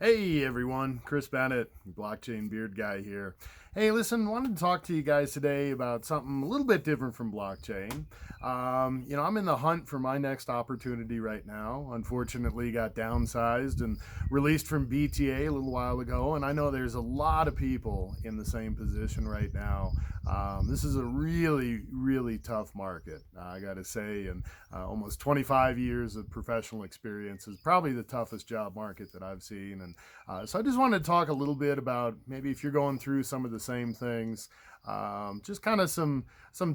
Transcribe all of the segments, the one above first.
Hey everyone, Chris Bennett, blockchain beard guy here. Hey, listen, wanted to talk to you guys today about something a little bit different from blockchain. I'm in the hunt for my next opportunity right now. Unfortunately, got downsized and released from BTA a little while ago, and I know there's a lot of people in the same position right now. This is a really, really tough market, I got to say, and almost 25 years of professional experience is probably the toughest job market that I've seen. And so I just wanted to talk a little bit about maybe if you're going through some of the same things, just kind of some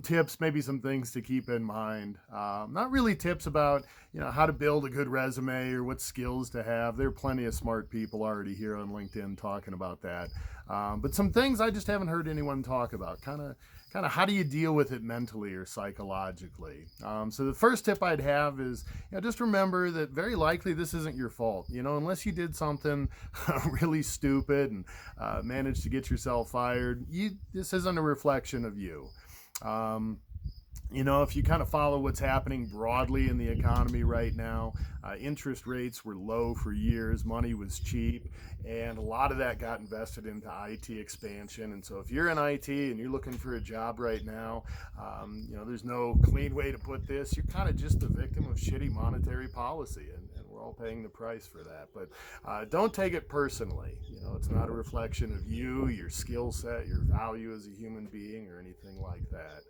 tips, maybe some things to keep in mind. Not really tips about how to build a good resume or what skills to have. There are plenty of smart people already here on LinkedIn talking about that. But some things I just haven't heard anyone talk about. Kind of how do you deal with it mentally or psychologically? So the first tip I'd have is just remember that very likely this isn't your fault. Unless you did something really stupid and managed to get yourself fired, this isn't a reflection of you. Um, if you kind of follow what's happening broadly in the economy right now, interest rates were low for years, money was cheap, and a lot of that got invested into IT expansion. And so if you're in IT and you're looking for a job right now, there's no clean way to put this. You're kind of just the victim of shitty monetary policy, and we're all paying the price for that. But don't take it personally. It's not a reflection of you, your skill set, your value as a human being, or anything like that.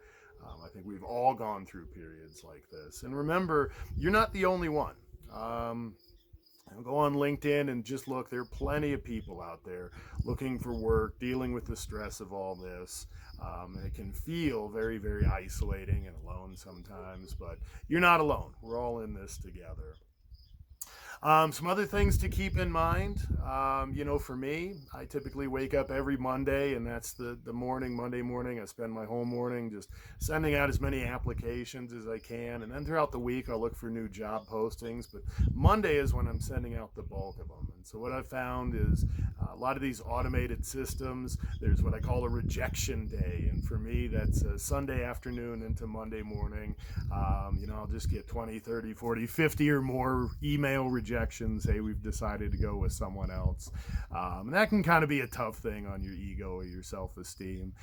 I think we've all gone through periods like this. And remember, you're not the only one. Go on LinkedIn and just look. There are plenty of people out there looking for work, dealing with the stress of all this. And it can feel very, very isolating and alone sometimes, but you're not alone. We're all in this together. Some other things to keep in mind, for me, I typically wake up every Monday, and that's the Monday morning. I spend my whole morning just sending out as many applications as I can, and then throughout the week, I'll look for new job postings. But Monday is when I'm sending out the bulk of them. And so what I've found is a lot of these automated systems, there's what I call a rejection day. And for me, that's a Sunday afternoon into Monday morning. I'll just get 20, 30, 40, 50 or more email rejections. Hey, we've decided to go with someone else. And that can kind of be a tough thing on your ego or your self-esteem.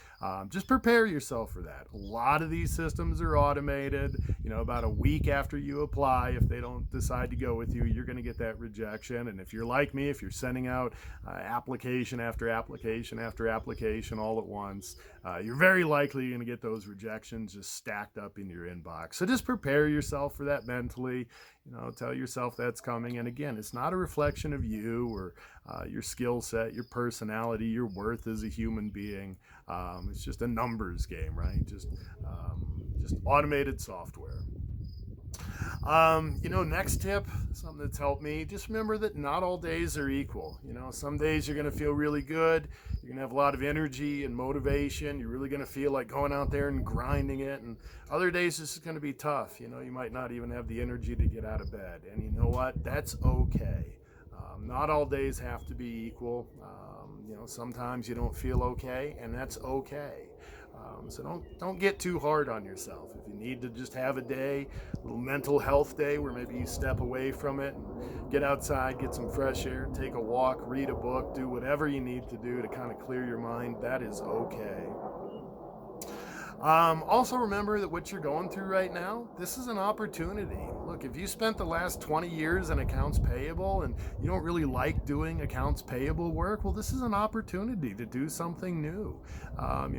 Just prepare yourself for that. A lot of these systems are automated. About a week after you apply, if they don't decide to go with you, you're going to get that rejection. And if you're like me, if you're sending out application after application after application all at once, you're very likely going to get those rejections just stacked up in your inbox. So just prepare yourself for that mentally. Tell yourself that's coming. And again, it's not a reflection of you or your skill set, your personality, your worth as a human being. It's just a numbers game, right? Just automated software. Next tip, something that's helped me, just remember that not all days are equal. Some days you're going to feel really good. You're going to have a lot of energy and motivation. You're really going to feel like going out there and grinding it. And other days this is going to be tough. You might not even have the energy to get out of bed. And you know what? That's okay. Not all days have to be equal. Sometimes you don't feel okay, and that's okay. So don't get too hard on yourself. If you need to just have a day, a little mental health day where maybe you step away from it and get outside, get some fresh air, take a walk, read a book, do whatever you need to do to kind of clear your mind, that is okay. Also remember that what you're going through right now, this is an opportunity. Look, if you spent the last 20 years in accounts payable and you don't really like doing accounts payable work, well, this is an opportunity to do something new.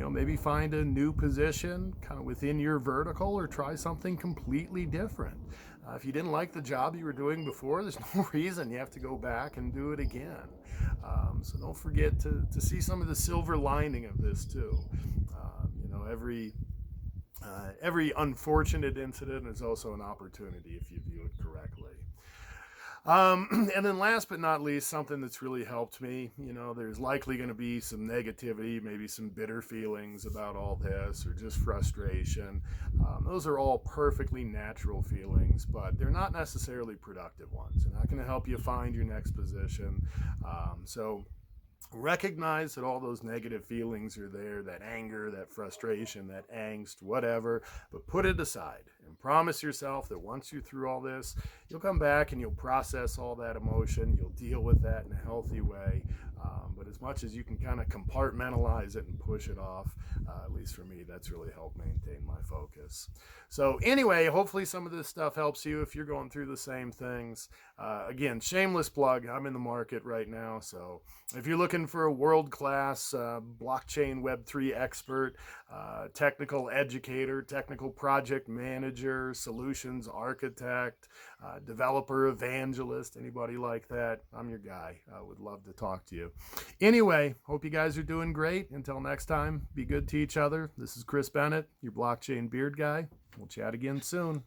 Maybe find a new position kind of within your vertical or try something completely different. If you didn't like the job you were doing before, there's no reason you have to go back and do it again. So don't forget to see some of the silver lining of this too. Every unfortunate incident is also an opportunity if you view it correctly. And then last but not least, something that's really helped me, there's likely going to be some negativity, maybe some bitter feelings about all this or just frustration. Those are all perfectly natural feelings, but they're not necessarily productive ones. They're not going to help you find your next position. So recognize that all those negative feelings are there, that anger, that frustration, that angst, whatever, but put it aside And promise yourself that once you're through all this, you'll come back and you'll process all that emotion. You'll deal with that in a healthy way. But as much as you can kind of compartmentalize it and push it off, at least for me, that's really helped maintain my focus. So anyway, hopefully some of this stuff helps you if you're going through the same things. Again, shameless plug, I'm in the market right now. So if you're looking for a world-class blockchain Web3 expert, technical educator, technical project manager, solutions architect, developer evangelist, anybody like that, I'm your guy. I would love to talk to you. Anyway, hope you guys are doing great. Until next time, be good to each other. This is Chris Bennett, your blockchain beard guy. We'll chat again soon.